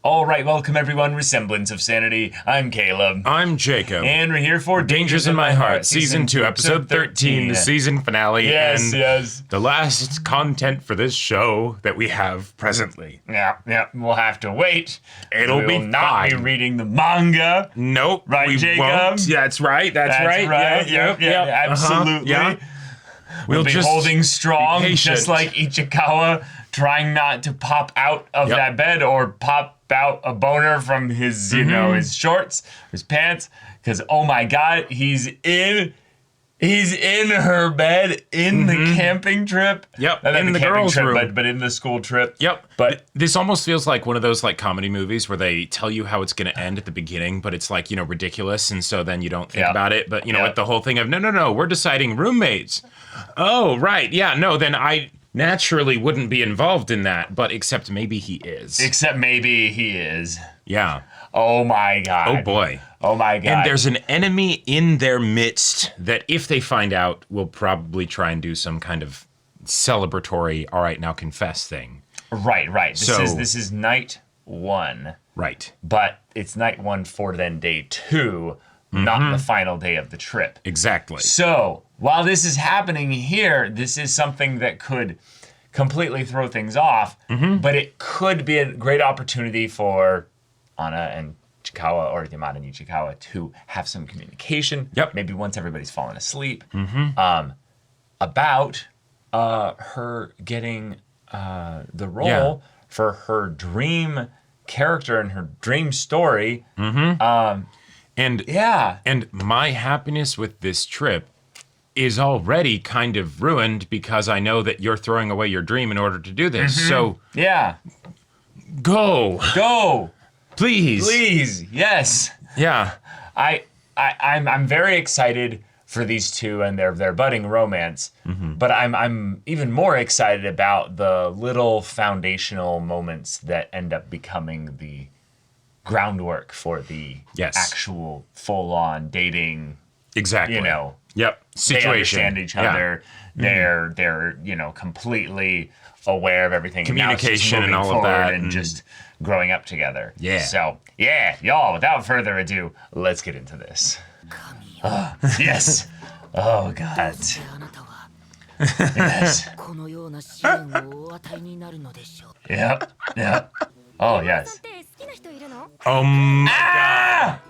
All right, welcome everyone. Semblance of Sanity. I'm Caleb. I'm Jacob. And we're here for Dangers in My Heart, Season 2, Episode 13, the season finale. Yes, and yes. the last content for this show that we have presently. Yeah, we'll have to wait. It'll be We'll not be fine. reading the manga. Nope, Right, we Jacob? won't. That's right, that's right. Yep, absolutely. Yeah. We'll be just holding strong, be patient. just like Ichikawa, trying not to pop out of that bed or pop out a boner from his, you know, his shorts, his pants, because oh my god, he's in her bed in the camping trip. Yep, Not in the the camping girls' trip, room. but in the school trip. Yep. But this almost feels like one of those like comedy movies where they tell you how it's going to end at the beginning, but it's like, you know, ridiculous. And so then you don't think about it. But, you know, with the whole thing of, no, we're deciding roommates. Oh, right. Yeah, no, then I naturally wouldn't be involved in that. But except maybe he is. Except maybe he is. Yeah. Oh my god. Oh, boy. Oh my god. And there's an enemy in their midst that if they find out, will probably try and do some kind of celebratory, all right, now confess thing. Right. This is night 1. Right. But it's night 1 for then day 2, not the final day of the trip. Exactly. So, while this is happening here, this is something that could completely throw things off, but it could be a great opportunity for Anna and Chikawa, or Yamada and Ichikawa, to have some communication. Yep. Maybe once everybody's fallen asleep. About her getting the role for her dream character and her dream story. And Yeah. And my happiness with this trip is already kind of ruined because I know that you're throwing away your dream in order to do this. So Yeah. go, please. Please. Yes. Yeah. I'm very excited for these two and their budding romance, but I'm even more excited about the little foundational moments that end up becoming the groundwork for the actual full-on dating. Exactly. You know. Yep. Situation. They understand each other. They're you know, completely aware of everything. Communication and all of that, and just growing up together. Yeah. So yeah, y'all. Without further ado, let's get into this. Yes. Oh God. Yes. Yep. Oh yes. Ah!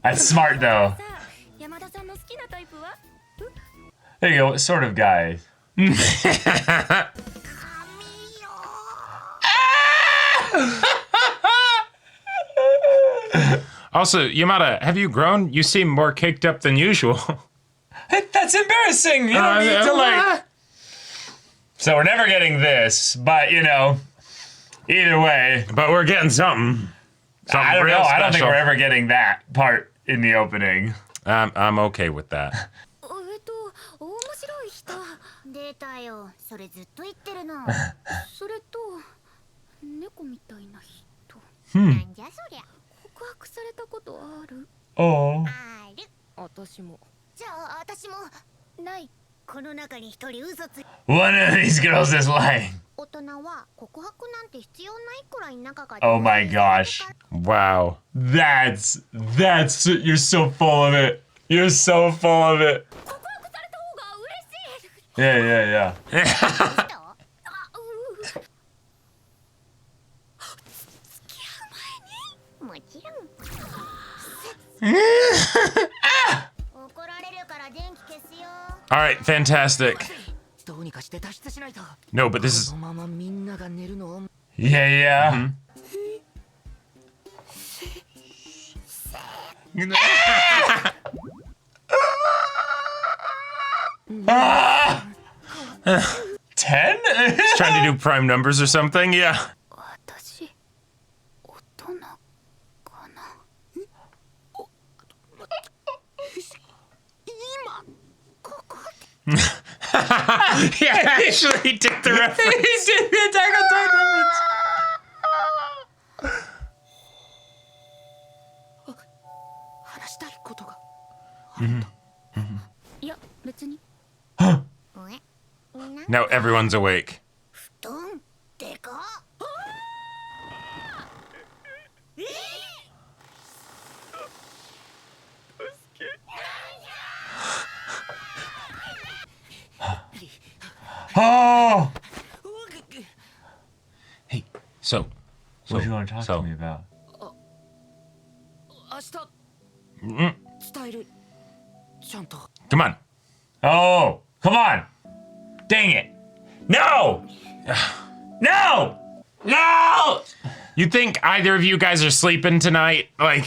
That's smart though. There you go. What sort of guy? Also, Yamada, have you grown? You seem more caked up than usual. That's embarrassing. You don't need to like. So we're never getting this, but you know, either way. But we're getting something. I don't real know. I don't think special. we're ever getting that part in the opening. I'm okay with that. 出たよ。それずっと言ってるの。それと猫みたいな人。なんじゃそりゃ。告白されたことある？ Oh. ある。私も。じゃあ私もない。この中に一人嘘つ。 One of these girls is lying. 大人は告白なんて必要ないくらい仲が。 Oh my gosh. Wow. That's you're so full of it. You're so full of it. 告白された方が嬉しい。 Yeah. 付き合う前に。もちろん。怒られるから電気消すよ。 All right, fantastic. どうにかして脱出しないと。 No, but this is このままみんなが寝るのを。 Yeah. Ten? he's trying to do prime numbers or something. Yeah. 私大人かな。今ここで。 Yeah, actually, he did the reference. He did the Attack on Titan reference. 話したいことが。いや別に Now everyone's awake. 布団でかっOh! Hey, so What do you want to talk so to me about? 明日 mm, 伝えるちゃんと come on. Oh, come on! Dang it! No! No! No! You think either of you guys are sleeping tonight? Like,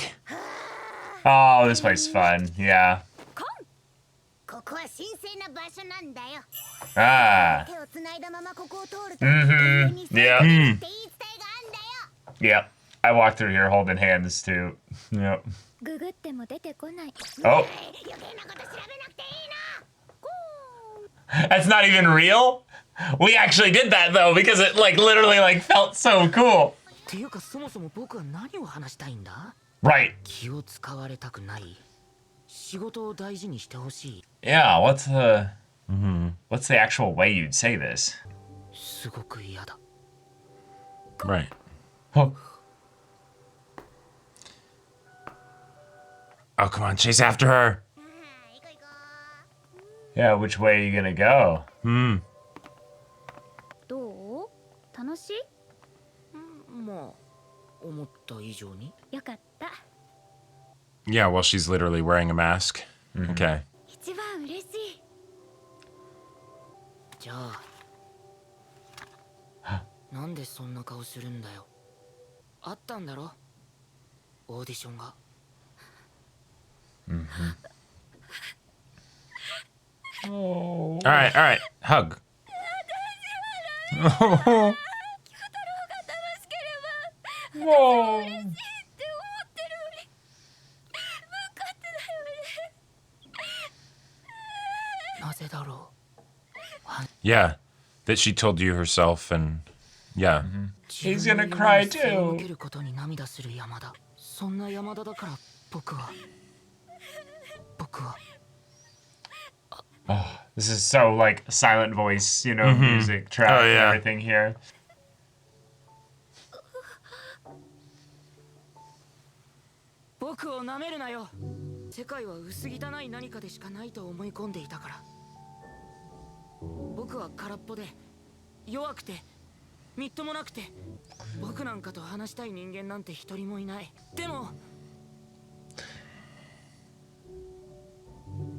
Oh, this place is fun. Yeah. ここは神聖な場所なんだよ Ah. 手をつないだままここを通ると Mhm. 永遠に Yep. って言い伝えがあんだよ Yep. I walked through here holding hands too. Yep. ググっても出てこない Oh, 余計なこと調べなくていいな that's not even real? We actually did that though because it like literally like felt so cool. っていうかそもそも僕は何を話したいんだ Right. 気を使われたくない仕事を大事にしてほしい Yeah, what's the actual way you'd say this? すごく嫌だ right. Oh. Oh, come on, chase after her. 行こう行こ Yeah, which way are you gonna go? うどう楽しいまあ思った以上によかった Yeah, well, she's literally wearing a mask. Okay. 一番嬉しいじゃあなんでそんな顔するんだよあったんだろオーディションが All right. Hug. おーって思ってる向かってだよねなぜだろ Yeah, that she told you herself, and yeah. う He's 自分の gonna 夢 cry に背を向 too. けることに涙する山田そんな山田だから僕は This is so like silent voice, music track Oh, and yeah. everything here. 僕を舐めるなよ世界は薄汚い何かでしかないと思い込んでいたから僕は空っぽで弱くてみっともなくて僕なんかと話したい人間なんて一人もいないでも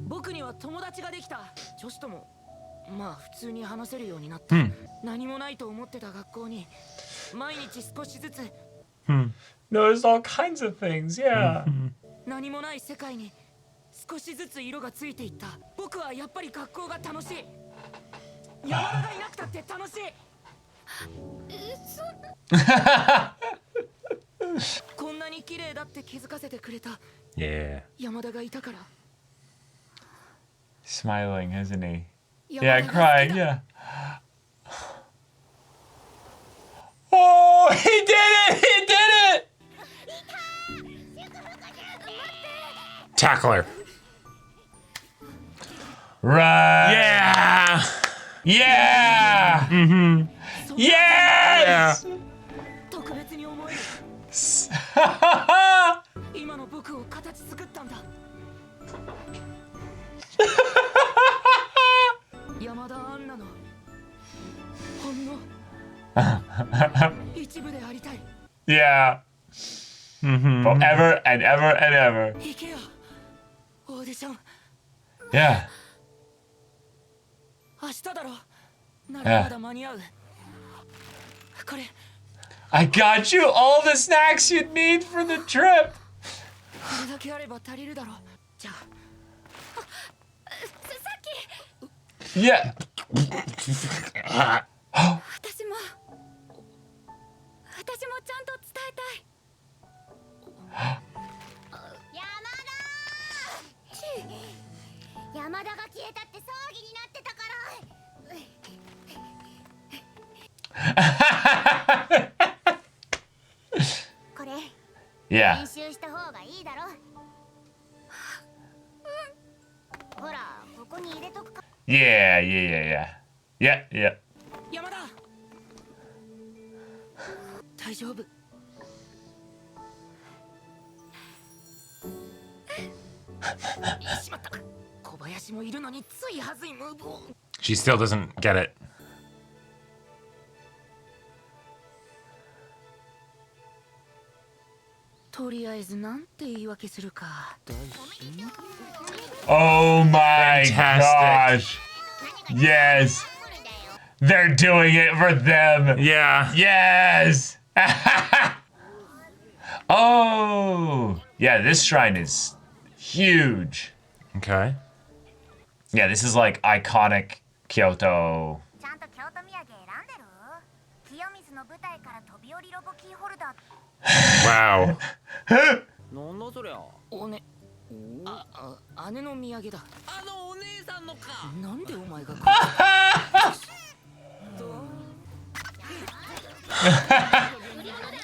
僕には友達ができた女子ともまあ普通に話せるようになった、何もないと思ってた学校に毎日少しずつ No, there's all kinds of things, yeah. 何もない世界に少しずつ色がついていった僕はやっぱり学校が楽しい山田がいなくたって楽しいこんなに綺麗だって気づかせてくれた Yeah. 山田がいたから Smiling, isn't he? 山 Yeah, 田が好きだ crying, yeah. Oh, he did it! He did it! Tackle her. Right. Yeah. Yeah. Yes. 特別に思える今の僕を形作ったんだ山田アンナのほんの一部でありたい Yeah. Forever and ever and ever. 行けよオーディション Yeah. 明日だろならまだ間に合うこれ I got you all the snacks you'd need for the trip. これだけあれば足りるだろじゃあ Yeah. 私もちゃんと伝えたい山田が消えたって騒ぎになってたからこれ Yeah. 練習した方がいいだろほらここ Yeah, yeah, yeah, yeah. Yeah, yeah. 山田大丈夫しまった小林もいるのについはずいムーブを She still doesn't get it. とりあえずなんて言い訳するか Oh my Fantastic. gosh. Yes. They're doing it for them. Yeah. Yes. Oh. Yeah, this shrine is huge. Okay. Yeah, this is like iconic Kyoto. ちゃんと京都土産選んでる清水の舞台から飛び降りロボキーホルダー Wow. なんだそりゃおね姉の土産だあのお姉さんのかなんでお前が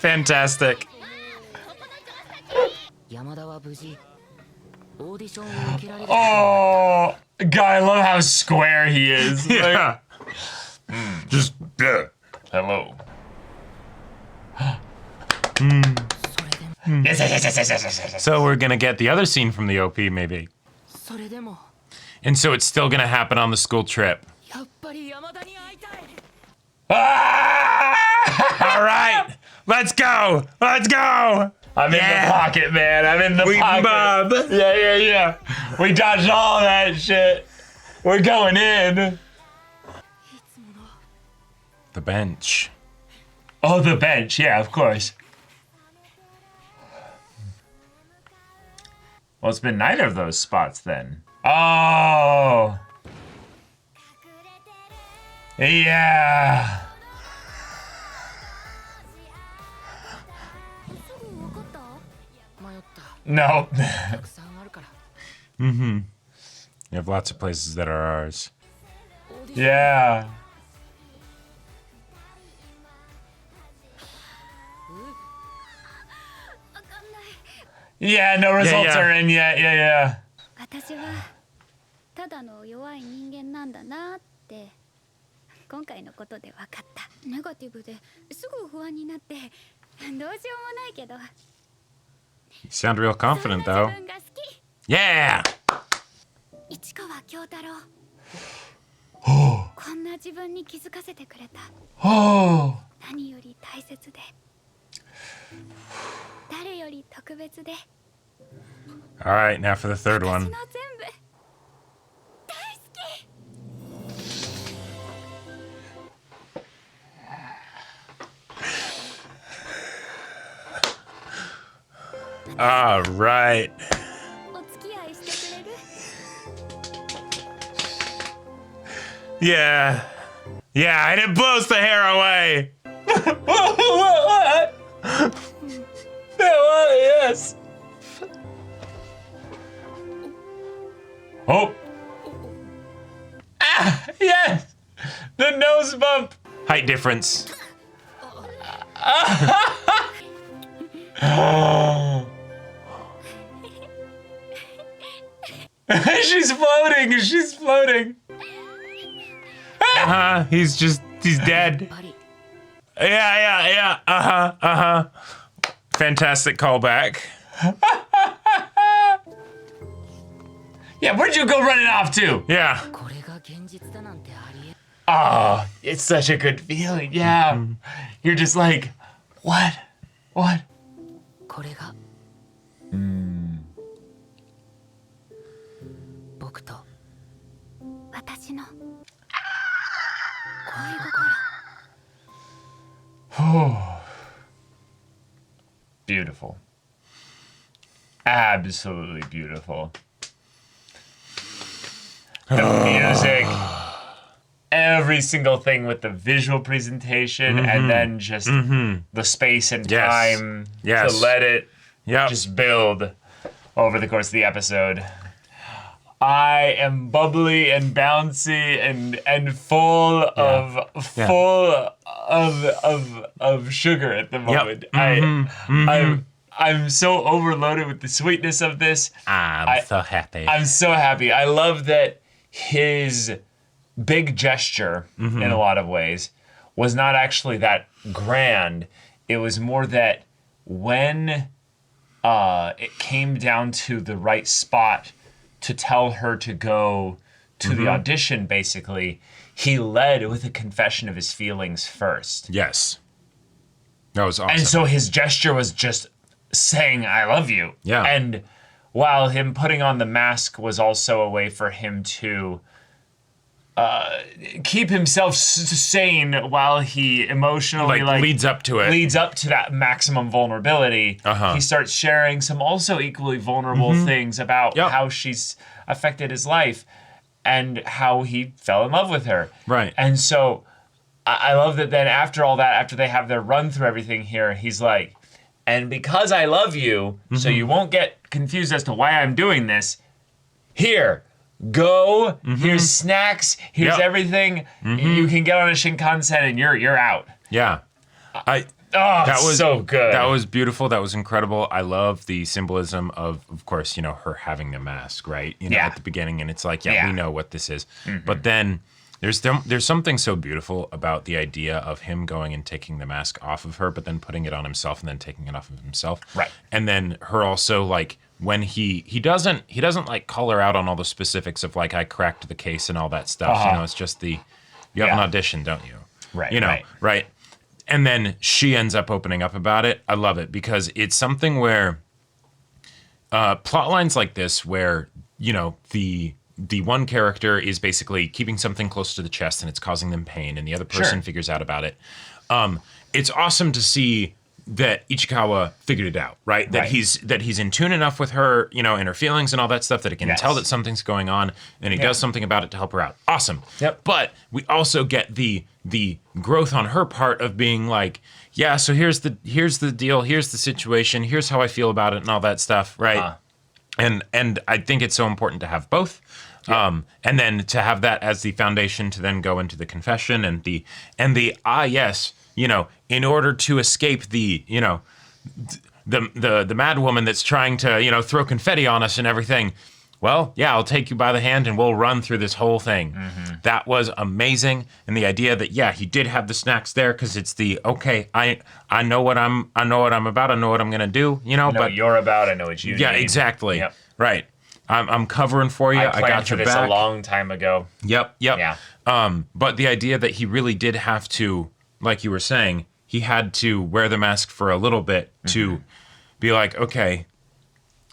Fantastic. 山田は無事オーディションを受けられる Oh, God, I love how square he is. Yeah. Just, hello. それでも Yes, yes, yes, yes, yes, yes, yes, yes. So we're gonna get the other scene from the OP, maybe. それでも And so it's still gonna happen on the school trip. やっぱり山田に会いたい Ah! All right, let's go. Let's go. I'm in Yeah. the pocket, man. I'm in the We pocket. mob. Yeah, yeah, yeah. We dodged all that shit. We're going in. The bench. Oh, the bench. Yeah, of course. Well, it's been neither of those spots then. Oh. Yeah. すぐ分かった迷った No. たくさんあるから You have lots of places that are ours. オーディション Yeah. Yeah, no results yeah. are in yet. Yeah, yeah. 私はただの弱い人間なんだなって今回のことで分かったネガティブですぐ不安になってどうしようもないけど You sound real そん confident, な though. 自分が好き Yeah. 市川京太郎こんな自分に気づかせてくれた Oh. 何より大切で誰より特別で All right, now for the third 私 one. の全部大好き All right. お付き合いしてくれる Yeah. Yeah, and it blows the hair away. What? Yes. Oh. Ah, yes. The nose bump. Height difference. She's floating. She's floating. He's dead. パリ Yeah. Uh-huh. Fantastic callback. Yeah, where'd you go running off to? Yeah. これが現実だなんてありえ Oh, it's such a good feeling. Yeah. You're just like, what? What? これが僕と私の Beautiful. Absolutely beautiful. The music, every single thing with the visual presentation, and then just the space and Yes. time Yes. to let it Yep. just build over the course of the episode. I am bubbly and bouncy and full of sugar at the moment. I'm so overloaded with the sweetness of this. I'm so happy. I'm so happy. I love that his big gesture in a lot of ways was not actually that grand. It was more that when it came down to the right spot to tell her to go to the audition, basically, he led with a confession of his feelings first. Yes. That was awesome. And so his gesture was just saying, I love you. Yeah. And while him putting on the mask was also a way for him to keep himself sane while he emotionally leads up to it. Leads up to that maximum vulnerability. He starts sharing some also equally vulnerable things about how she's affected his life and how he fell in love with her. Right. And so I love that then after all that, after they have their run through everything here, he's like, and because I love you, so you won't get confused as to why I'm doing this, here, go, here's snacks, here's everything. You can get on a Shinkansen and you're out. Yeah. That was so good. That was beautiful. That was incredible. I love the symbolism of course, her having the mask, right? At the beginning, and it's like, we know what this is. But then there's something so beautiful about the idea of him going and taking the mask off of her, but then putting it on himself and then taking it off of himself. Right. And then her also, like, when he doesn't like call her out on all the specifics of like, I cracked the case and all that stuff. It's just you have an audition, don't you? Right. Right. And then she ends up opening up about it. I love it because it's something where plot lines like this where, the one character is basically keeping something close to the chest and it's causing them pain and the other person figures out about it. It's awesome to see that Ichikawa figured it out, right? That he's in tune enough with her, and her feelings and all that stuff that he can tell that something's going on and he does something about it to help her out. Awesome. Yep. But we also get the growth on her part of being like, yeah, so here's the deal, here's the situation, here's how I feel about it and all that stuff, right? And I think it's so important to have both. And then to have that as the foundation to then go into the confession and the yes, in order to escape the mad woman that's trying to, throw confetti on us and everything. Well, yeah, I'll take you by the hand and we'll run through this whole thing. That was amazing. And the idea that, he did have the snacks there because it's I know what I'm about. I know what I'm going to do, I know but what you're about. I know what you need. Yeah, exactly. Yep. Right. I'm covering for you. I got your for this back. a long time ago. Yep. Yeah. But the idea that he really did have to, like you were saying, he had to wear the mask for a little bit to be like, okay,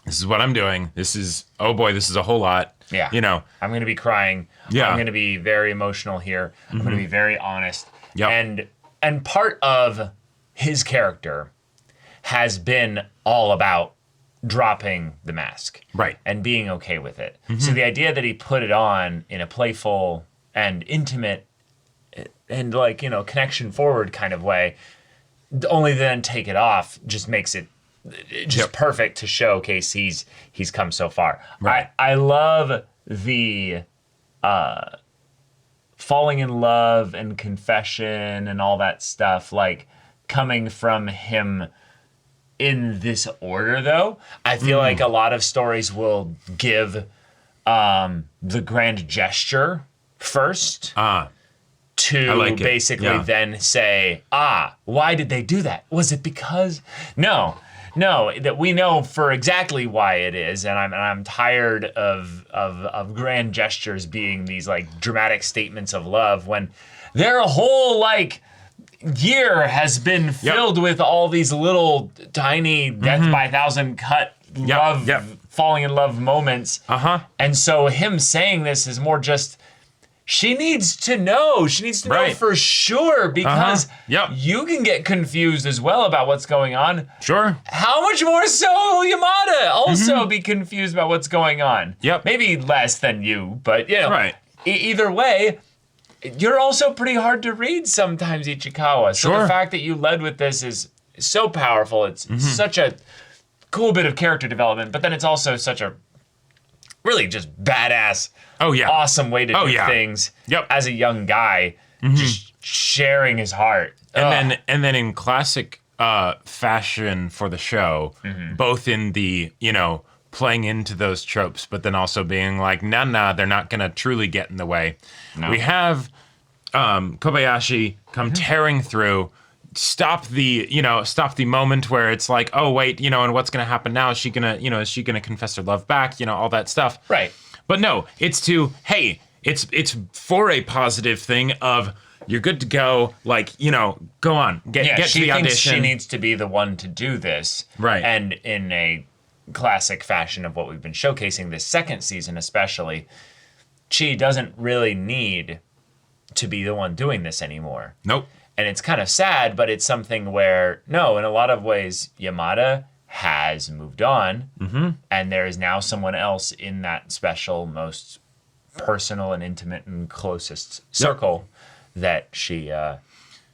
this is what I'm doing. This is, oh boy, this is a whole lot. Yeah. I'm going to be crying. Yeah. I'm going to be very emotional here. I'm going to be very honest. Yep. And part of his character has been all about dropping the mask. Right. And being okay with it. So the idea that he put it on in a playful and intimate and connection forward kind of way, only then take it off just makes it just perfect to showcase he's come so far. Right. I love the falling in love and confession and all that stuff, like coming from him in this order, though. I feel like a lot of stories will give the grand gesture first to basically then say, why did they do that? Was it because? No, that we know for exactly why it is, and I'm tired of grand gestures being these like dramatic statements of love when their whole year has been filled with all these little tiny death by a thousand cut love, falling in love moments. And so him saying this is more just, she needs to know. She needs to know for sure because you can get confused as well about what's going on. Sure. How much more so will Yamada also be confused about what's going on? Yep. Maybe less than you, but either way, you're also pretty hard to read sometimes, Ichikawa. So the fact that you led with this is so powerful. It's such a cool bit of character development, but then it's also such a really just badass, awesome way to do things as a young guy, just sharing his heart. And then in classic fashion for the show, both in the, playing into those tropes, but then also being like, nah, they're not gonna truly get in the way. No. We have Kobayashi come tearing through, stop the moment where it's like, oh wait, and what's gonna happen now? Is she gonna confess her love back? All that stuff. Right. But no, it's it's for a positive thing of, you're good to go, like, go on, get to the audition. She needs to be the one to do this. Right. And in a classic fashion of what we've been showcasing this second season especially, she doesn't really need to be the one doing this anymore. Nope. And it's kind of sad, but it's something where, no, in a lot of ways, Yamada has moved on, and there is now someone else in that special, most personal and intimate and closest circle that she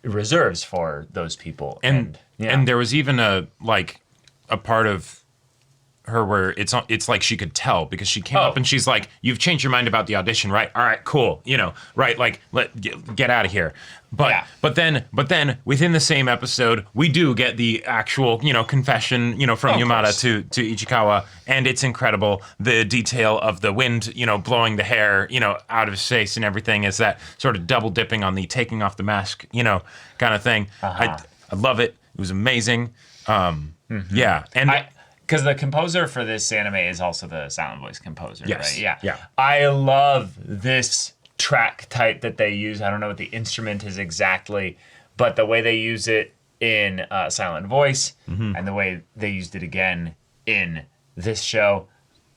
reserves for those people. And there was even a part of her where it's like she could tell, because she came up and she's like, you've changed your mind about the audition, right? All right, cool. Right, like, get out of here. But then within the same episode, we do get the actual, confession, from Yamada to Ichikawa, and it's incredible. The detail of the wind, blowing the hair, out of his face and everything, is that sort of double dipping on the taking off the mask, kind of thing. I love it. It was amazing. Yeah. And because the composer for this anime is also the silent voice composer, yes. right? Yeah. I love this track type that they use. I don't know what the instrument is exactly, but the way they use it in silent voice and the way they used it again in this show.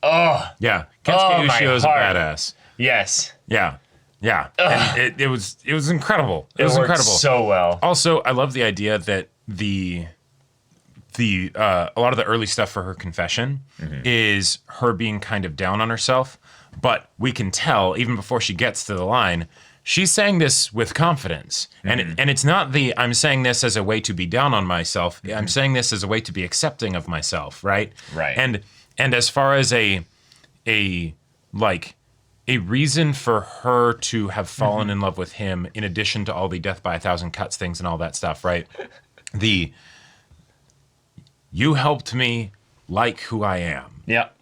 Oh, yeah. Kensuke Ushio is a badass. Yes. Yeah. And it was incredible. It was incredible. So well. Also, I love the idea that a lot of the early stuff for her confession is her being kind of down on herself, but we can tell even before she gets to the line, she's saying this with confidence. And it's not I'm saying this as a way to be down on myself. I'm saying this as a way to be accepting of myself, right? Right. And as far as a reason for her to have fallen in love with him, in addition to all the death by a thousand cuts things and all that stuff, right? You helped me like who I am. Yep.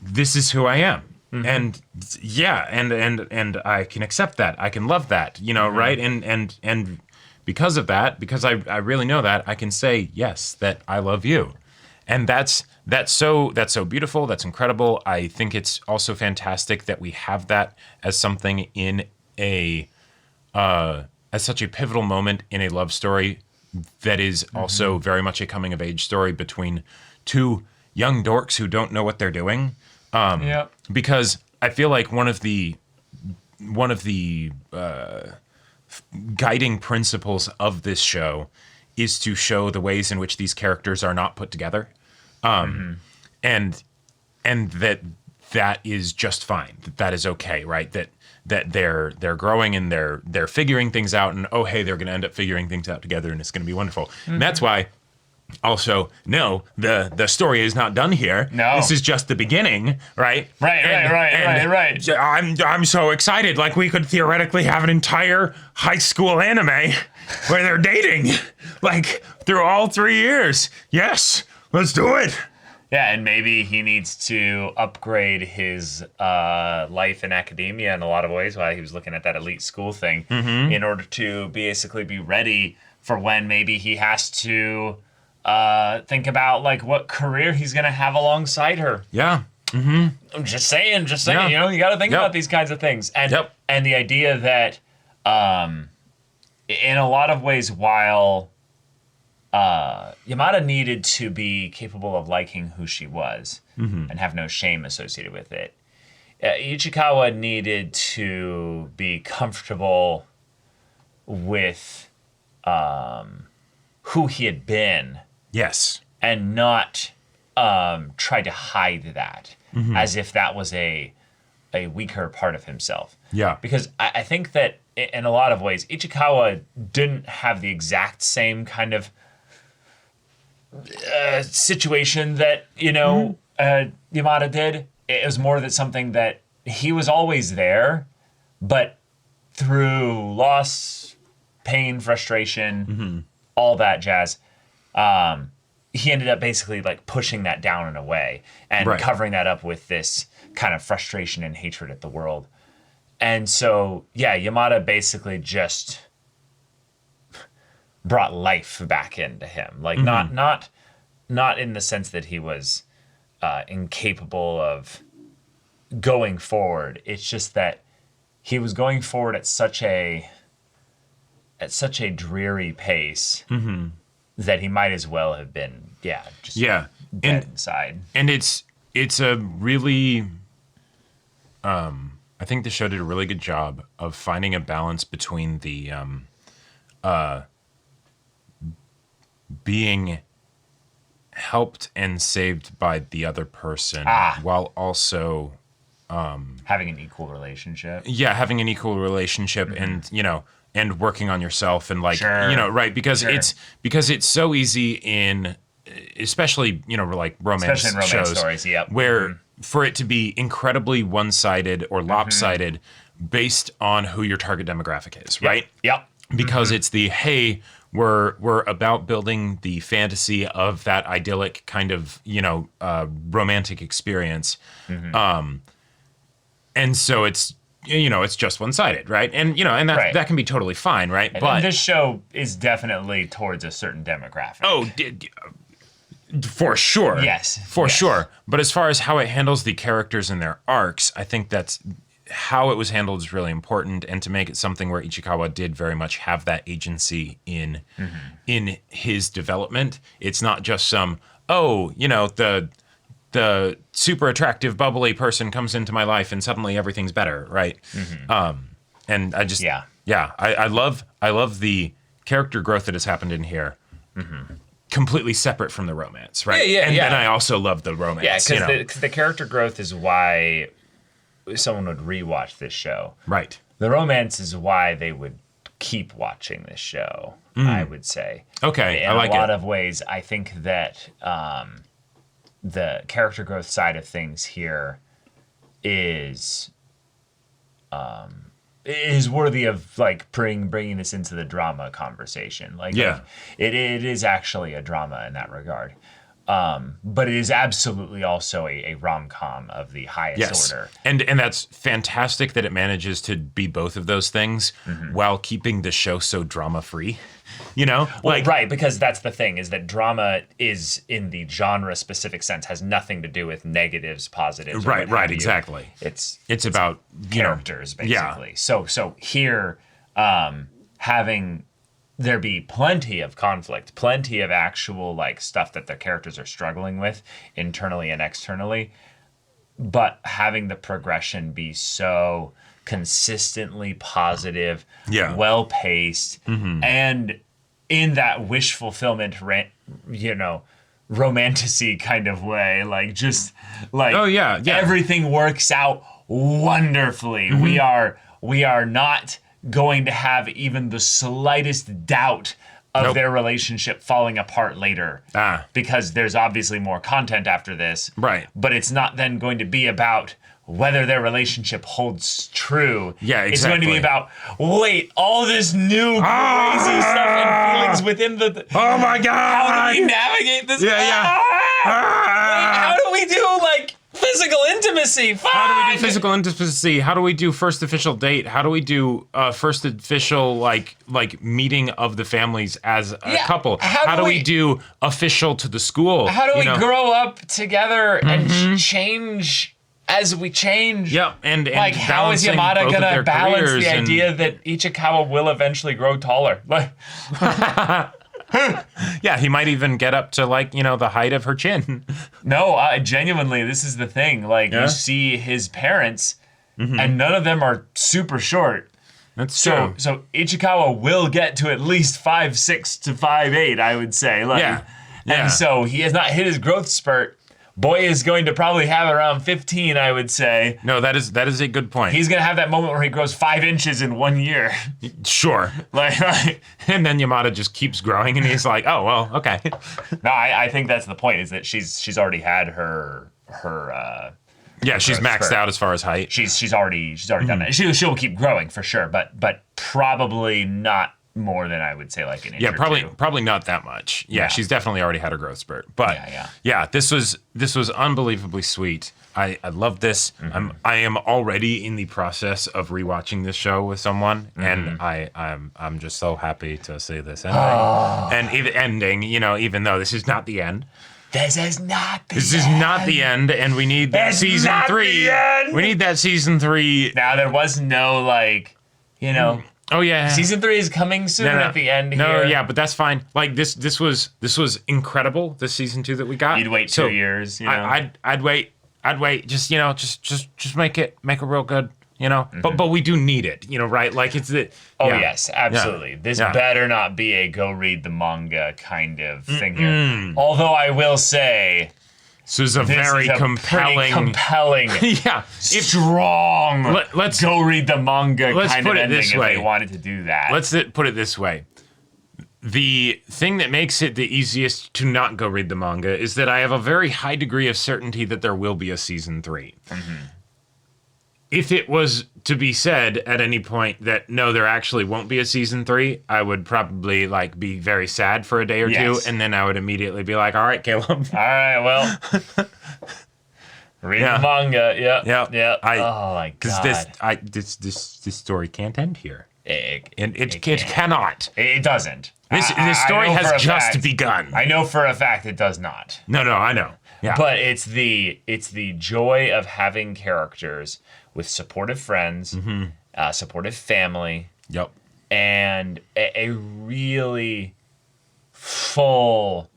This is who I am. And and I can accept that. I can love that, right? And because of that, because I really know that, I can say, yes, that I love you. And that's so beautiful. That's incredible. I think it's also fantastic that we have that as something in as such a pivotal moment in a love story that is also very much a coming of age story between two young dorks who don't know what they're doing. Because I feel like one of the guiding principles of this show is to show the ways in which these characters are not put together, and that is just fine. That is okay, right? That they're growing and they're figuring things out, and oh hey, they're going to end up figuring things out together, and it's going to be wonderful. And that's why also, no, the story is not done here. No, this is just the beginning, right? Right. I'm so excited. Like, we could theoretically have an entire high school anime where they're dating, like, through all 3 years. Yes, let's do it. Yeah, and maybe he needs to upgrade his life in academia in a lot of ways while he was looking at that elite school thing in order to basically be ready for when maybe he has to think about, like, what career he's going to have alongside her. Yeah. I'm just saying, yeah. You got to think about these kinds of things. And and the idea that in a lot of ways, while Yamada needed to be capable of liking who she was and have no shame associated with it, Ichikawa needed to be comfortable with who he had been. Yes. And not try to hide that as if that was a weaker part of himself. Yeah. Because I think that in a lot of ways, Ichikawa didn't have the exact same kind of situation that, Yamada did. It was more that something that he was always there, but through loss, pain, frustration, all that jazz, he ended up basically like pushing that down in a way and covering that up with this kind of frustration and hatred at the world. And so, yeah, Yamada basically just brought life back into him. Like not in the sense that he was incapable of going forward. It's just that he was going forward at such a dreary pace that he might as well have been, just dead inside. And it's a really, I think the show did a really good job of finding a balance between the being helped and saved by the other person while also having an equal relationship. Yeah, having an equal relationship and, and working on yourself and like, because it's so easy in, especially, like romance, especially in romance shows, stories, where for it to be incredibly one-sided or lopsided based on who your target demographic is, right? Yep. Because it's the, hey, we're about building the fantasy of that idyllic kind of, romantic experience. And so it's, it's just one-sided, right? And, and that can be totally fine, right? But this show is definitely towards a certain demographic. Oh, for sure. Yes. For sure. But as far as how it handles the characters and their arcs, I think that's how it was handled is really important, and to make it something where Ichikawa did very much have that agency in his development. It's not just some, the super attractive, bubbly person comes into my life and suddenly everything's better, right? And I just, I love the character growth that has happened in here. Completely separate from the romance, right? And then I also love the romance. Yeah, because the character growth is why someone would rewatch this show. Right. The romance is why they would keep watching this show, I would say. Okay, in I like it. In a lot of ways, I think that the character growth side of things here is worthy of like bringing this into the drama conversation. Like, it is actually a drama in that regard. But it is absolutely also a rom-com of the highest order. And that's fantastic that it manages to be both of those things while keeping the show so drama-free. Right, because that's the thing, is that drama is, in the genre-specific sense, has nothing to do with negatives, positives. Right, exactly. It's about characters, basically. Yeah. So here, having there be plenty of conflict, plenty of actual like stuff that the characters are struggling with internally and externally, but having the progression be so consistently positive, well-paced, and in that wish fulfillment, romantasy kind of way, like just like everything works out wonderfully. We are not going to have even the slightest doubt of their relationship falling apart later. Because there's obviously more content after this. Right. But it's not then going to be about whether their relationship holds true. Yeah, exactly. It's going to be about, wait, all this new crazy stuff and feelings within the... Oh my God! How do we navigate this? Yeah. Wait, how do we do, like, physical intimacy? How do we do physical intimacy? How do we do first official date? How do we do first official like meeting of the families as a couple? How do we do official to the school? How do we grow up together and change as we change? Yep, and like how is Yamada gonna balance the idea that Ichikawa will eventually grow taller? Like. Yeah, he might even get up to like, the height of her chin. No, genuinely, this is the thing. Like, you see his parents, and none of them are super short. That's true. So Ichikawa will get to at least 5'6" to 5'8", I would say. Like, and so he has not hit his growth spurt. Boy is going to probably have around 15, I would say. No, that is a good point. He's going to have that moment where he grows 5 inches in 1 year. Sure. Like, and then Yamada just keeps growing, and he's like, oh, well, okay. No, I think that's the point, is that she's already had her she's maxed out as far as height. She's already done that. She'll keep growing for sure, but probably not more than I would say like an inch Yeah, or probably two. probably not that much. Yeah, Yeah. she's definitely already had a growth spurt. But Yeah. this was unbelievably sweet. I love this. Mm-hmm. I am already in the process of rewatching this show with someone, Mm-hmm. and I'm just so happy to see this ending. And even ending, even though this is not the end. This is not the end, and we need that It's season not 3. the end. We need that season 3. Now there was no like, Oh yeah, season 3 is coming soon at the end No, here. yeah, but that's fine. Like this was incredible. This season 2 that we got. You'd wait 2 years, I'd wait. Just just make it real good. But we do need it. Right? Like it's the. Oh yeah. yes, absolutely. Yeah. This Yeah. better not be a go read the manga kind of thing here. Although I will say This is a this very is a compelling. pretty compelling, Yeah. strong. Let's go read the manga let's kind put of it ending this if way. they wanted to do that. Let's put it this way. The thing that makes it the easiest to not go read the manga is that I have a very high degree of certainty that there will be a season 3. If it was to be said at any point that no, there actually won't be a season 3, I would probably like be very sad for a day or Yes. two, and then I would immediately be like, "All right, Caleb." All right, well, read Yeah. the manga. Yeah, Yeah. yeah. I- Oh my god, This story can't end here, it and it can't. cannot. It doesn't. This I story know for has a just fact- begun. I know for a fact it does not. No, I know. Yeah, But it's the joy of having characters with supportive friends, supportive family, yep. and a really full,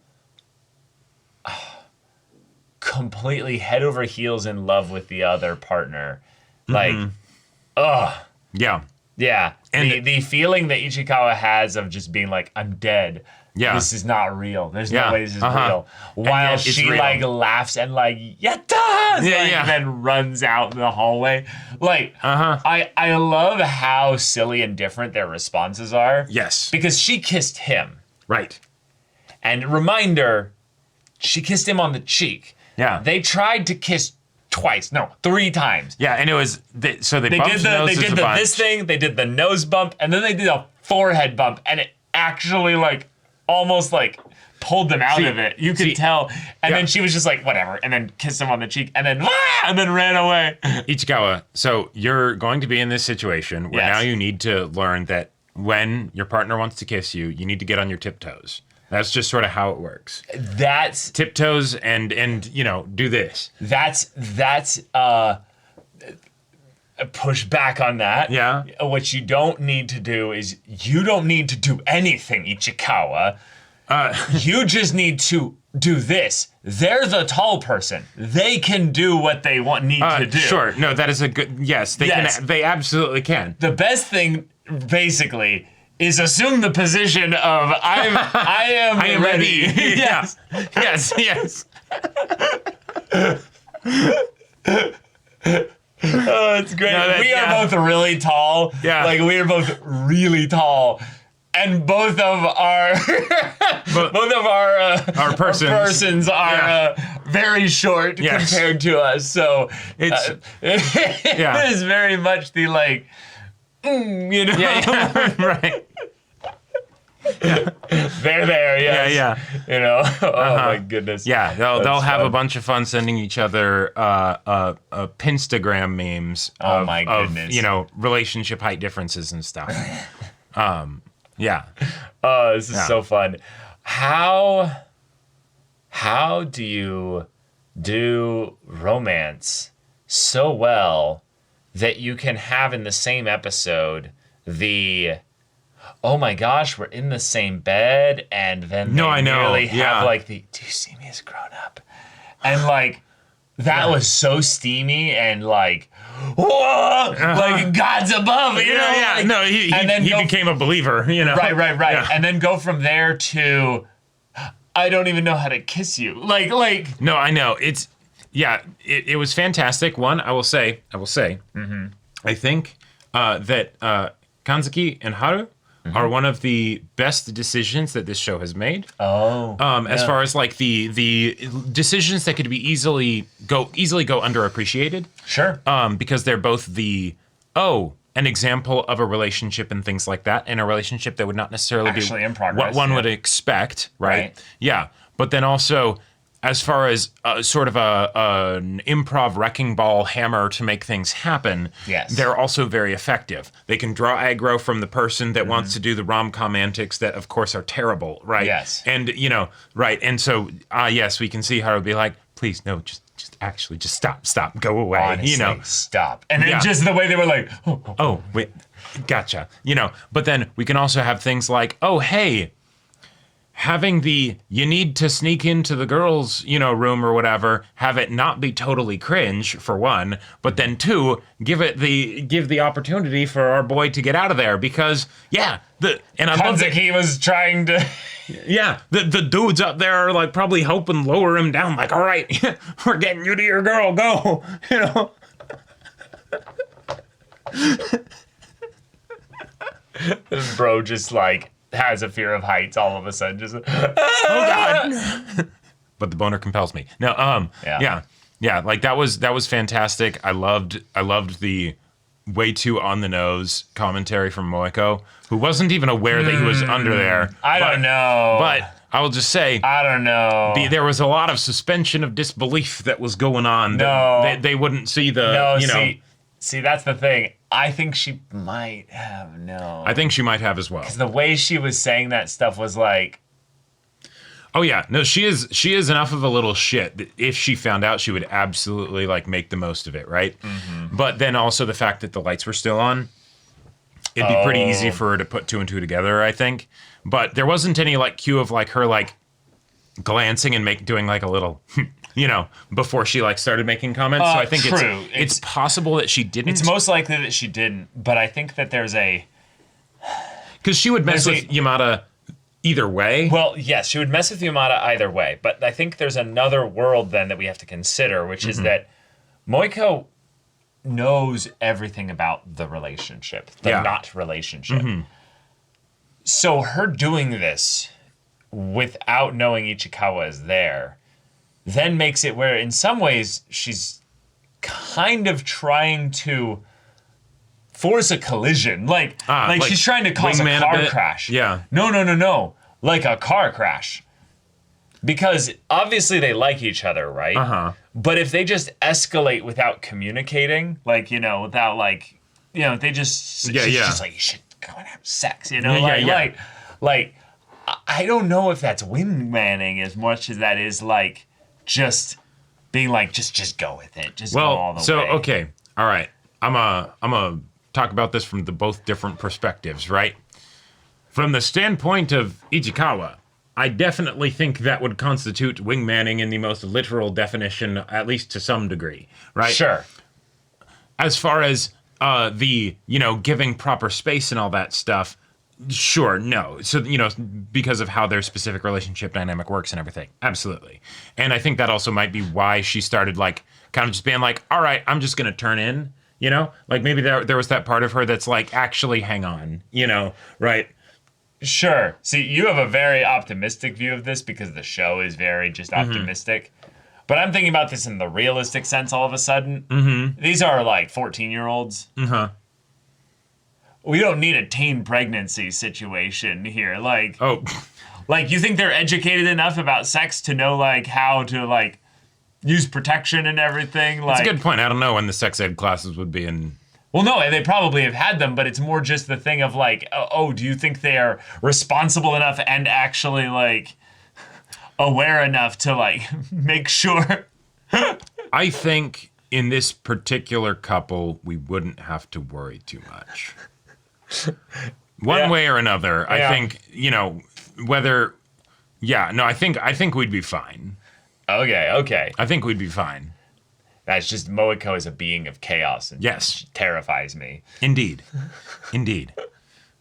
completely head over heels in love with the other partner. Like, Yeah. yeah. And- the feeling that Ichikawa has of just being like, I'm dead. Yeah. This is not real. There's Yeah. no way this is Uh-huh. real. While yet it's she real. like laughs and like, yatta! Yeah. Then runs out in the hallway. Like, I love how silly and different their responses are. Yes. Because she kissed him. Right. And reminder, she kissed him on the cheek. Yeah. They tried to kiss twice. No, 3 times. Yeah, and it was so they They bumped did the noses a bunch. this thing, they did the nose bump, and then they did a forehead bump, and it actually like almost like pulled them out of it. You could tell. And then she was just like, whatever, and then kissed him on the cheek, and then ran away. Ichikawa, so you're going to be in this situation where Yes. now you need to learn that when your partner wants to kiss you, you need to get on your tiptoes. That's just sort of how it works. That's Tiptoes and do this. push back on that. Yeah. What you don't need to do is you don't need to do anything, Ichikawa. You just need to do this. They're the tall person. They can do what they need to do. Sure. No, that is a good. Yes, they Yes. can. They absolutely can. The best thing, basically, is assume the position of I am ready. Yes. Yes. Oh, it's great. No, we are both really tall. Yeah. Like we are both really tall. And both of our Our persons. are very short Yes. compared to us. So It's it is very much the like, right. they're there. Yes. Yeah. You know. Oh my goodness. Yeah, they'll That's have a fun. bunch of fun sending each other Pinstagram memes Oh of, my goodness. of relationship height differences and stuff. Yeah. Oh, this is so fun. How do you do romance so well that you can have in the same episode the oh my gosh, we're in the same bed, and then they I know. merely have Yeah. like the do you see me as grown up? And like that was so steamy and like whoa, like God's above, you know? Yeah. Like, No, he go- became a believer, Right. Yeah. And then go from there to I don't even know how to kiss you. Like No, I know. It was fantastic. One, I will say, I think that Kanzuki and Haru are one of the best decisions that this show has made. As far as like the decisions that could be easily go underappreciated. Sure. Because they're both the an example of a relationship and things like that, and a relationship that would not necessarily Actually be in progress, what one yeah. would expect, right? Right. Yeah, but then also, as far as sort of an improv wrecking ball hammer to make things happen, Yes. they're also very effective. They can draw aggro from the person that wants to do the rom-com antics that, of course, are terrible, right? Yes. And, right. And so, yes, we can see how it would be like, please, no, just stop, go away, Honestly, stop. And then Yeah. just the way they were like, Oh, wait, gotcha. But then we can also have things like, oh, hey, having you need to sneak into the girls', room or whatever, have it not be totally cringe, for one, but then two, give the opportunity for our boy to get out of there because, I love that Kanzaki was trying to... yeah, the dudes up there are like probably helping lower him down, like, all right, we're getting you to your girl, go, Bro just like has a fear of heights all of a sudden. Just oh god. But the boner compels me. No, yeah, like that was fantastic. I loved the way too on the nose commentary from Moeko, who wasn't even aware that he was under there. I don't know. But I will just say, I don't know. there was a lot of suspension of disbelief that was going on. No. They wouldn't see the, See, that's the thing. I think she might have I think she might have as well. The way she was saying that stuff was like, oh yeah, no, she is enough of a little shit that if she found out, she would absolutely like make the most of it, right? Mm-hmm. But then also the fact that the lights were still on, it'd be pretty easy for her to put two and two together, I think. But there wasn't any like cue of like her like glancing and doing like a little, before she like started making comments. So I think true. it's possible that she didn't. It's most likely that she didn't, but I think that there's because she would mess with Yamada either way. Well, yes, she would mess with Yamada either way, but I think there's another world then that we have to consider, which is that Moeko knows everything about the relationship, the not relationship. Mm-hmm. So her doing this without knowing Ichikawa is there then makes it where in some ways she's kind of trying to force a collision. Like she's trying to cause a car crash. Yeah. No. Like a car crash. Because obviously they like each other, right? Uh-huh. But if they just escalate without communicating, like, without like, they just, she's just like, you should go and have sex, Like, I don't know if that's wingmanning as much as that is like, just being like, just go with it. Just go all the way. Okay. All right. I'm a talk about this from the both different perspectives, right? From the standpoint of Ichikawa, I definitely think that would constitute wingmanning in the most literal definition, at least to some degree, right? Sure. As far as the, giving proper space and all that stuff, sure, no. So, because of how their specific relationship dynamic works and everything. Absolutely. And I think that also might be why she started, like, kind of just being like, all right, I'm just going to turn in, Like, maybe there was that part of her that's like, actually, hang on, right? Sure. See, you have a very optimistic view of this because the show is very just optimistic. But I'm thinking about this in the realistic sense all of a sudden. Mm-hmm. These are, like, 14-year-olds. Uh-huh. We don't need a teen pregnancy situation here. Like, like, you think they're educated enough about sex to know, like, how to, like, use protection and everything? Like, that's a good point. I don't know when the sex ed classes would be in. Well, no, they probably have had them, but it's more just the thing of, like, do you think they are responsible enough and actually, like, aware enough to, like, make sure? I think in this particular couple, we wouldn't have to worry too much. One way or another, I think, whether, I think we'd be fine. Okay. I think we'd be fine. That's just Moeko is a being of chaos and yes, terrifies me. Indeed.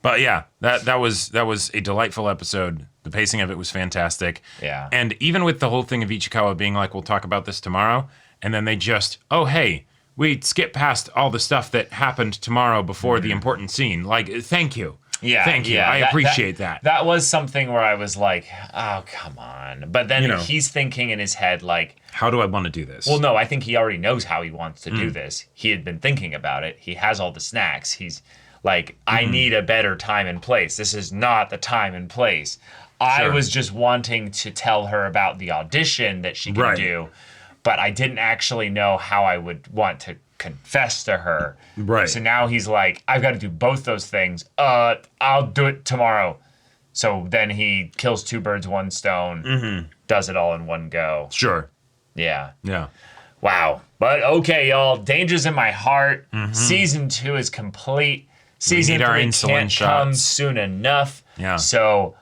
But yeah, that was a delightful episode. The pacing of it was fantastic. Yeah. And even with the whole thing of Ichikawa being like, we'll talk about this tomorrow, and then they just, we skip past all the stuff that happened tomorrow before the important scene. Like, thank you. Yeah. Thank you. Yeah, I appreciate that. That was something where I was like, oh, come on. But then he's thinking in his head, like, how do I want to do this? well, no, I think he already knows how he wants to do this. He had been thinking about it. He has all the snacks. He's like, I need a better time and place. This is not the time and place. I was just wanting to tell her about the audition that she can do, but I didn't actually know how I would want to confess to her. Right. So now he's like, I've got to do both those things. I'll do it tomorrow. So then he kills two birds, one stone, does it all in one go. Sure. Yeah. Yeah. Wow. But okay, y'all. Danger's in my heart. Season 2 is complete. Season 3 can't come soon enough. Yeah. So,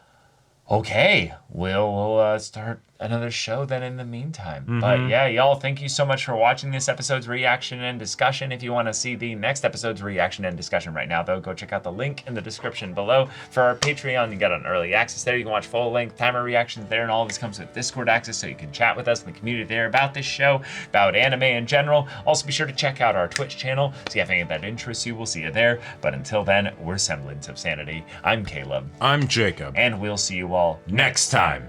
okay, we'll start another show then in the meantime. But yeah, y'all, thank you so much for watching this episode's reaction and discussion. If you want to see the next episode's reaction and discussion right now, though, go check out the link in the description below. For our Patreon, you got an early access there. You can watch full-length timer reactions there, and all of this comes with Discord access, so you can chat with us in the community there about this show, about anime in general. Also, be sure to check out our Twitch channel, so if you have anything that interests you, we'll see you there. But until then, we're Semblance of Sanity. I'm Caleb. I'm Jacob. And we'll see you all next time.